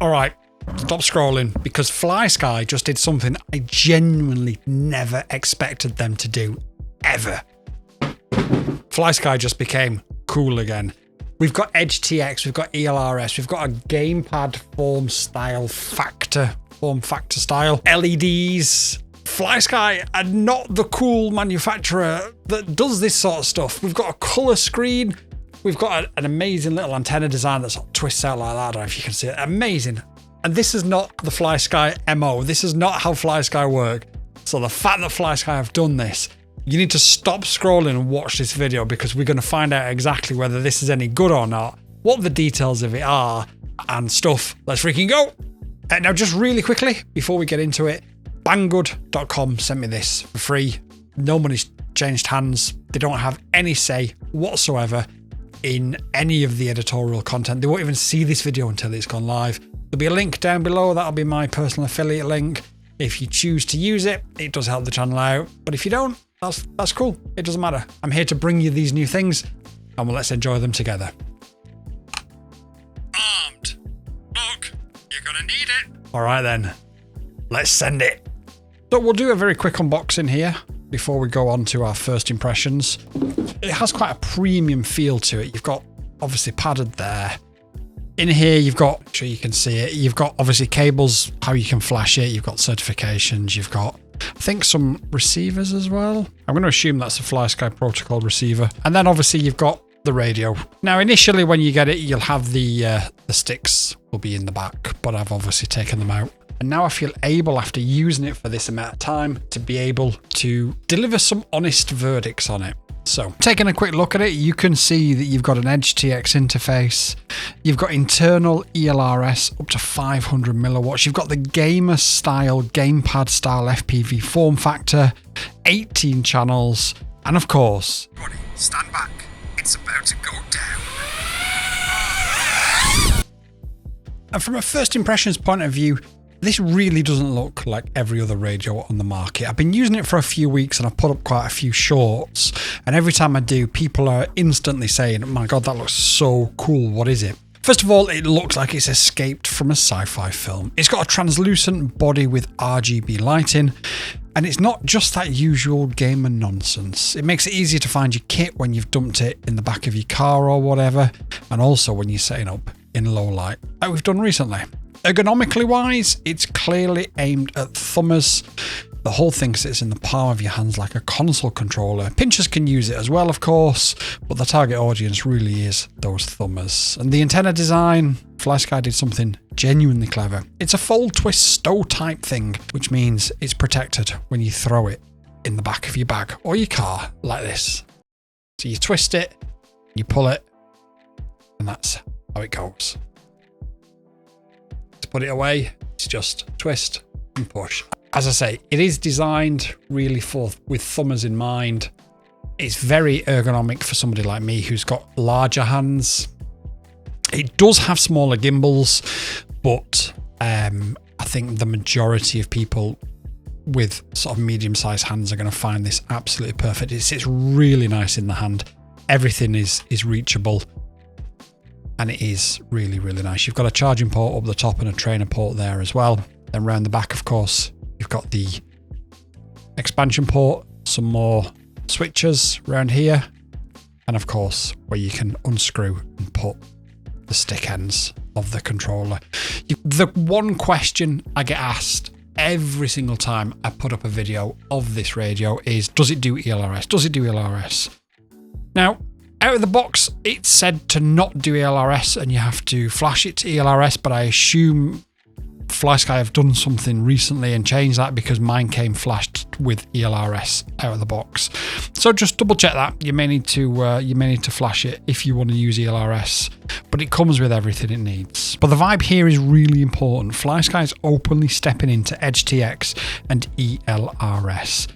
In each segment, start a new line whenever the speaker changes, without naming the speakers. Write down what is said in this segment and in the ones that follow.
All right, stop scrolling, because Flysky just did something I genuinely never expected them to do, ever. Flysky just became cool again. We've got Edge TX, we've got ELRS, we've got a gamepad form factor style, LEDs. Flysky are not the cool manufacturer that does this sort of stuff. We've got a colour screen. We've got an amazing little antenna design that sort of twists out like that. I don't know if you can see it. Amazing. And this is not the Flysky MO. This is not how Flysky work. So the fact that Flysky have done this, you need to stop scrolling and watch this video, because we're going to find out exactly whether this is any good or not, what the details of it are, and stuff. Let's freaking go. Now, just really quickly, before we get into it, Banggood.com sent me this for free. No money's changed hands. They don't have any say whatsoever in any of the editorial content. They won't even see this video until it's gone live. There'll be a link down below. That'll be my personal affiliate link. If you choose to use it, it does help the channel out. But if you don't, that's cool. It doesn't matter. I'm here to bring you these new things, and let's enjoy them together. Armed. Look, you're gonna need it. All right then, let's send it. So we'll do a very quick unboxing here before we go on to our first impressions. It has quite a premium feel to it. You've got obviously padded there. In here, you've got, I'm sure you can see it, you've got obviously cables, how you can flash it, you've got certifications, you've got, I think, some receivers as well. I'm going to assume that's a Flysky protocol receiver. And then obviously you've got the radio. Now, initially when you get it, you'll have the sticks will be in the back, but I've obviously taken them out. And now I feel able, after using it for this amount of time, to be able to deliver some honest verdicts on it. So, taking a quick look at it, you can see that you've got an Edge TX interface. You've got internal ELRS up to 500 milliwatts. You've got the gamer style, gamepad style FPV form factor, 18 channels, and of course, buddy, stand back. It's about to go down. And from a first impressions point of view, this really doesn't look like every other radio on the market. I've been using it for a few weeks and I've put up quite a few shorts. And every time I do, people are instantly saying, oh my God, that looks so cool. What is it? First of all, it looks like it's escaped from a sci-fi film. It's got a translucent body with RGB lighting. And it's not just that usual gamer nonsense. It makes it easier to find your kit when you've dumped it in the back of your car or whatever. And also when you're setting up in low light, like we've done recently. Ergonomically wise, it's clearly aimed at thumbers. The whole thing sits in the palm of your hands like a console controller. Pinchers can use it as well, of course, but the target audience really is those thumbers. And the antenna design, Flysky did something genuinely clever. It's a fold twist stow type thing, which means it's protected when you throw it in the back of your bag or your car like this. So you twist it, you pull it, and that's how it goes. To put it away, it's just twist and push. As I say, it is designed really with thumbers in mind. It's very ergonomic for somebody like me who's got larger hands. It does have smaller gimbals, but I think the majority of people with sort of medium-sized hands are going to find this absolutely perfect. It sits really nice in the hand. Everything is reachable. And it is really, really nice. You've got a charging port up the top and a trainer port there as well. Then round the back, of course, you've got the expansion port, some more switches around here, and of course, where you can unscrew and put the stick ends of the controller. The one question I get asked every single time I put up a video of this radio is, does it do ELRS? Does it do ELRS? Now, out of the box, it's said to not do ELRS and you have to flash it to ELRS, but I assume Flysky have done something recently and changed that, because mine came flashed with ELRS out of the box. So just double check that. You may need to flash it if you want to use ELRS, but it comes with everything it needs. But the vibe here is really important. Flysky is openly stepping into Edge TX and ELRS.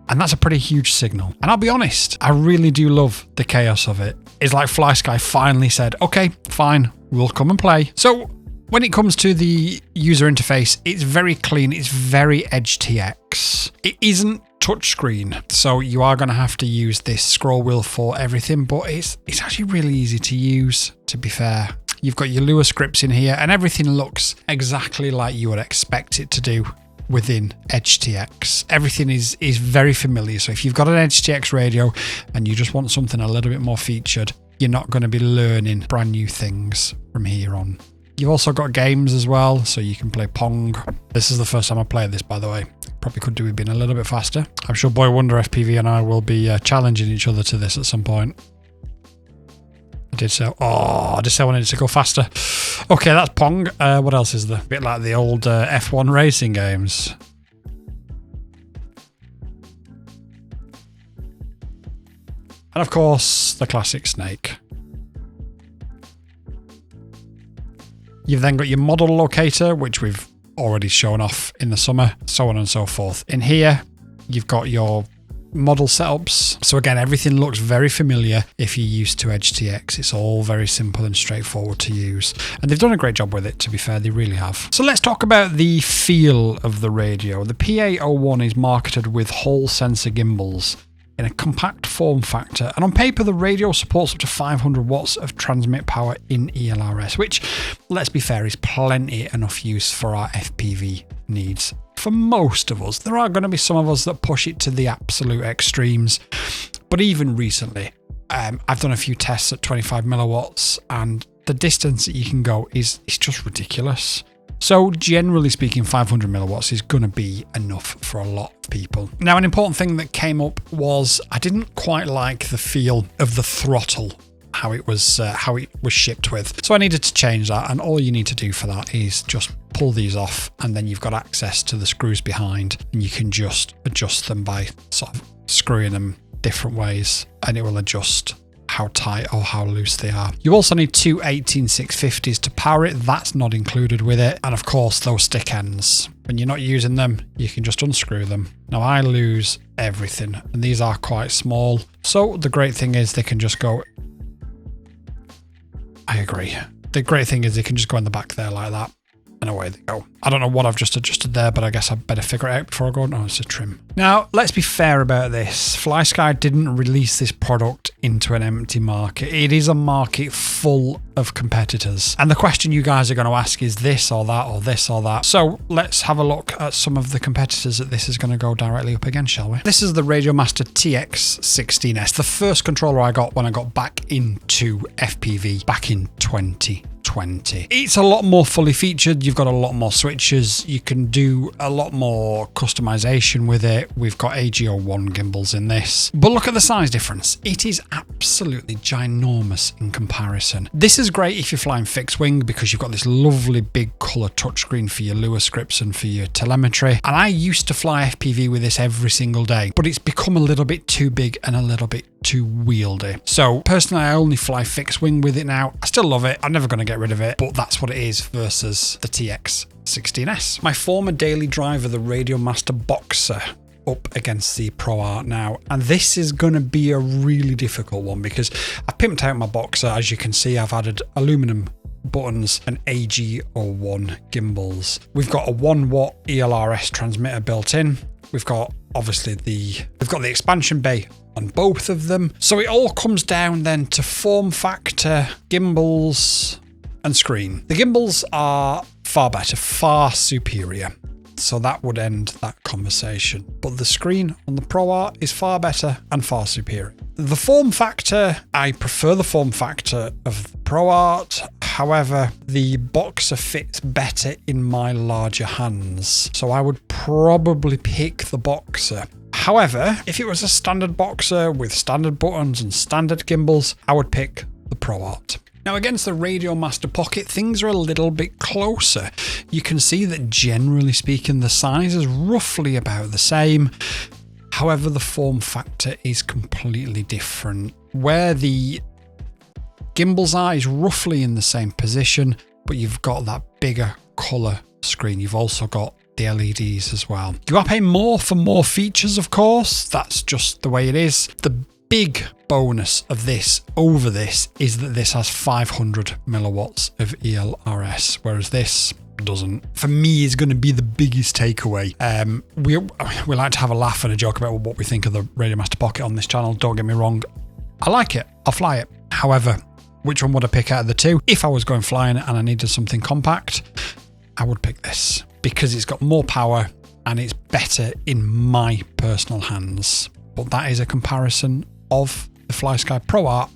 And that's a pretty huge signal. And I'll be honest, I really do love the chaos of it. It's like Flysky finally said, okay, fine, we'll come and play. So when it comes to the user interface, it's very clean. It's very Edge TX. It isn't touchscreen, so you are going to have to use this scroll wheel for everything, but it's actually really easy to use, to be fair. You've got your lure scripts in here, and everything looks exactly like you would expect it to do within EdgeTX. Everything is very familiar. So if you've got an EdgeTX radio and you just want something a little bit more featured, you're not going to be learning brand new things from here on. You've also got games as well, so you can play Pong. This is the first time I played this, by the way. Probably could do with being a little bit faster. I'm sure Boy Wonder FPV and I will be challenging each other to this at some point. I did say I wanted to go faster. Okay, that's Pong. What else is there? A bit like the old F1 racing games. And of course, the classic snake. You've then got your model locator, which we've already shown off in the summer, so on and so forth. In here, you've got your model setups. So again, everything looks very familiar if you're used to EdgeTX. It's all very simple and straightforward to use. And they've done a great job with it, to be fair, they really have. So let's talk about the feel of the radio. The PA01 is marketed with Hall sensor gimbals in a compact form factor, and on paper the radio supports up to 500 watts of transmit power in ELRS, which, let's be fair, is plenty enough use for our FPV needs. For most of us, there are going to be some of us that push it to the absolute extremes, but even recently, I've done a few tests at 25 milliwatts, and the distance that you can go is just ridiculous. So generally speaking, 500 milliwatts is going to be enough for a lot of people. Now, an important thing that came up was I didn't quite like the feel of the throttle, how it was shipped with. So I needed to change that, and all you need to do for that is just pull these off, and then you've got access to the screws behind, and you can just adjust them by sort of screwing them different ways, and it will adjust how tight or how loose they are. You also need two 18650s to power it. That's not included with it. And of course, those stick ends. When you're not using them, you can just unscrew them. Now, I lose everything, and these are quite small. So the great thing is they can just go... I agree. The great thing is they can just go in the back there like that, and away they go. I don't know what I've just adjusted there, but I guess I better figure it out before I go. No, it's a trim. Now, let's be fair about this. Flysky didn't release this product into an empty market. It is a market full of competitors. And the question you guys are going to ask is this or that or this or that. So let's have a look at some of the competitors that this is going to go directly up against, shall we? This is the Radiomaster TX16S, the first controller I got when I got back into FPV back in 2020. It's a lot more fully featured. You've got a lot more switches. You can do a lot more customization with it. We've got AG01 gimbals in this. But look at the size difference. It is absolutely ginormous in comparison. This is great if you're flying fixed wing because you've got this lovely big colour touchscreen for your lure scripts and for your telemetry. And I used to fly FPV with this every single day, but it's become a little bit too big and a little bit too wieldy. So personally, I only fly fixed wing with it now. I still love it. I'm never going to get rid of it, but that's what it is versus the TX16S. My former daily driver, the Radiomaster Boxer, up against the ProArt now, and this is going to be a really difficult one because I pimped out my Boxer. As you can see, I've added aluminum buttons and AG01 gimbals. We've got a 1 watt ELRS transmitter built in. We've got obviously the expansion bay on both of them. So it all comes down then to form factor, gimbals and screen. The gimbals are far better, far superior. So that would end that conversation. But the screen on the ProArt is far better and far superior. The form factor, I prefer the form factor of the ProArt. However, the Boxer fits better in my larger hands. So I would probably pick the Boxer. However, if it was a standard Boxer with standard buttons and standard gimbals, I would pick the ProArt. Now, against the Radiomaster Pocket, things are a little bit closer. You can see that generally speaking, the size is roughly about the same. However, the form factor is completely different. Where the gimbals are is roughly in the same position, but you've got that bigger colour screen. You've also got the LEDs as well. You are paying more for more features, of course. That's just the way it is. The big bonus of this over this is that this has 500 milliwatts of ELRS, whereas this doesn't. For me, is going to be the biggest takeaway. We like to have a laugh and a joke about what we think of the Radiomaster Pocket on this channel. Don't get me wrong. I like it. I'll fly it. However, which one would I pick out of the two? If I was going flying and I needed something compact, I would pick this because it's got more power and it's better in my personal hands. But that is a comparison of the Flysky ProArt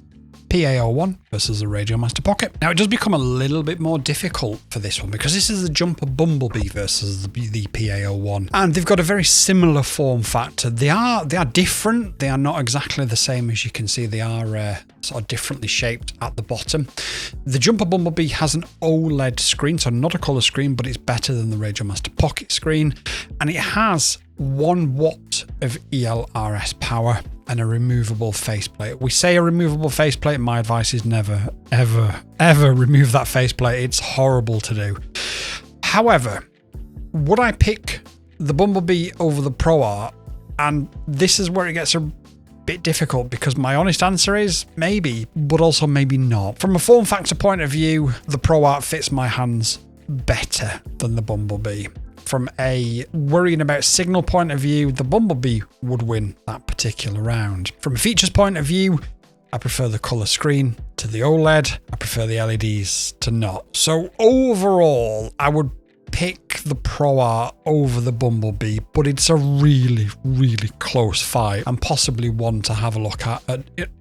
PA01 versus the Radiomaster Pocket. Now, it does become a little bit more difficult for this one because this is the Jumper Bumblebee versus the PA01, and they've got a very similar form factor. They are different. They are not exactly the same. As you can see, they are sort of differently shaped at the bottom. The Jumper Bumblebee has an OLED screen, so not a color screen, but it's better than the Radiomaster Pocket screen, and it has 1 watt of ELRS power and a removable faceplate. We say a removable faceplate. My advice is never, ever, ever remove that faceplate. It's horrible to do. However, would I pick the Bumblebee over the ProArt? And this is where it gets a bit difficult because my honest answer is maybe, but also maybe not. From a form factor point of view, the ProArt fits my hands better than the Bumblebee. From a worrying about signal point of view, the Bumblebee would win that particular round. From a features point of view, I prefer the colour screen to the OLED. I prefer the LEDs to not. So overall, I would pick the ProArt over the Bumblebee, but it's a really, really close fight and possibly one to have a look at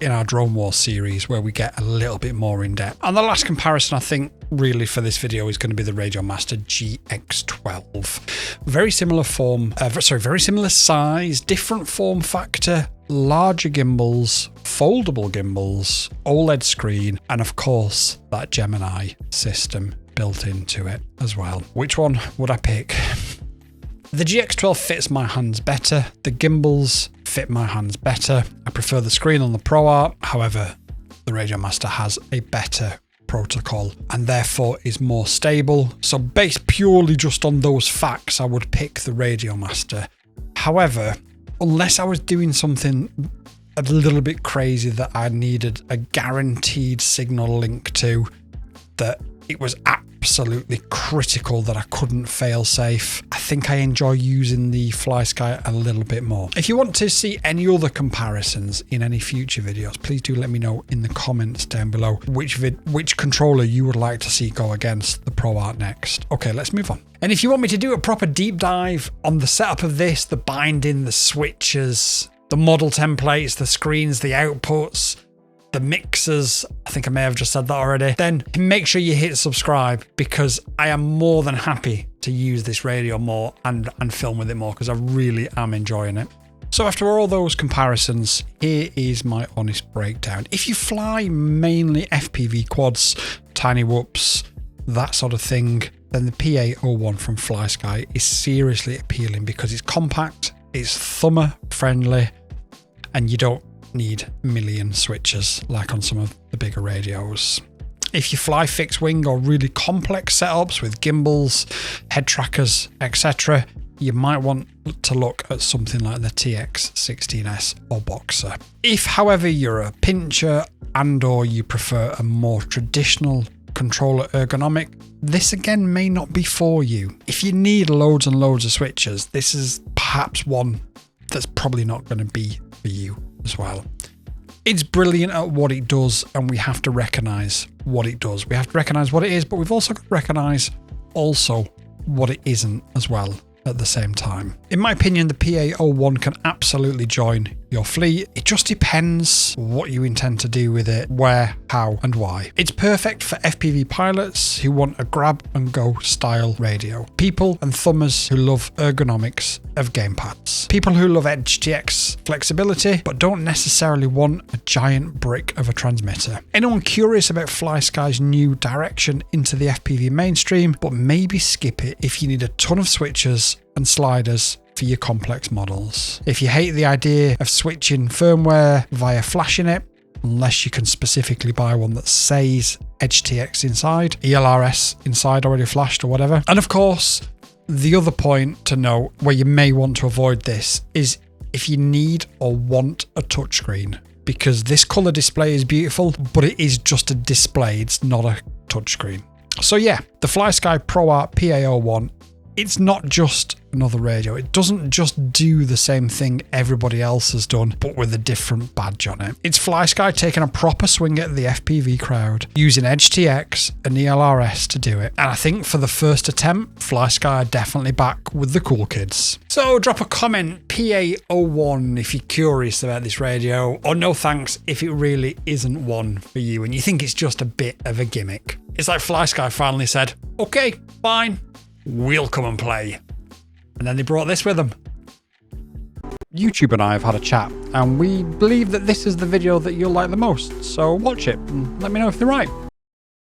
in our Drone Wars series where we get a little bit more in depth. And the last comparison, I think, really for this video is going to be the Radiomaster GX12. Very similar form, very similar size, different form factor, larger gimbals, foldable gimbals, OLED screen, and of course that Gemini system built into it as well. Which one would I pick? The GX12 fits my hands better. The gimbals fit my hands better. I prefer the screen on the ProArt. However, the Radiomaster has a better protocol and therefore is more stable. So based purely just on those facts, I would pick the Radiomaster. However, unless I was doing something a little bit crazy that I needed a guaranteed signal link to, that it was absolutely critical that I couldn't fail safe, I think I enjoy using the Flysky a little bit more. If you want to see any other comparisons in any future videos, please do let me know in the comments down below which controller you would like to see go against the ProArt next. Okay, let's move on. And if you want me to do a proper deep dive on the setup of this, the binding, the switches, the model templates, the screens, the outputs, the mixers, I think I may have just said that already, then make sure you hit subscribe because I am more than happy to use this radio more and film with it more because I really am enjoying it. So after all those comparisons, here is my honest breakdown. If you fly mainly FPV quads, tiny whoops, that sort of thing, then the PA01 from Flysky is seriously appealing because it's compact, it's thumber friendly, and you don't need a million switches like on some of the bigger radios. If you fly fixed wing or really complex setups with gimbals, head trackers, etc., you might want to look at something like the TX16S or Boxer. If, however, you're a pincher and or you prefer a more traditional controller ergonomic, this again may not be for you. If you need loads and loads of switches, this is perhaps one that's probably not going to be for you as well. It's brilliant at what it does, and we have to recognize what it does. We have to recognize what it is, but we've also got to recognize also what it isn't as well at the same time. In my opinion, the PA01 can absolutely join your fleet. It just depends what you intend to do with it, where, how, and why. It's perfect for FPV pilots who want a grab and go style radio. People and thumbers who love ergonomics of gamepads. People who love HTX flexibility, but don't necessarily want a giant brick of a transmitter. Anyone curious about Flysky's new direction into the FPV mainstream, but maybe skip it if you need a ton of switches and sliders for your complex models. If you hate the idea of switching firmware via flashing it, unless you can specifically buy one that says HTX inside, ELRS inside already flashed or whatever. And of course, the other point to note where you may want to avoid this is if you need or want a touchscreen, because this color display is beautiful, but it is just a display, it's not a touchscreen. So yeah, the Flysky ProArt PA01 it's not just another radio. It doesn't just do the same thing everybody else has done, but with a different badge on it. It's Flysky taking a proper swing at the FPV crowd, using Edge TX and ELRS to do it. And I think for the first attempt, Flysky are definitely back with the cool kids. So drop a comment, PA01, if you're curious about this radio, or no thanks if it really isn't one for you and you think it's just a bit of a gimmick. It's like Flysky finally said, okay, fine, we'll come and play. And then they brought this with them. YouTube and I have had a chat, and we believe that this is the video that you'll like the most, so watch it and let me know if they're right.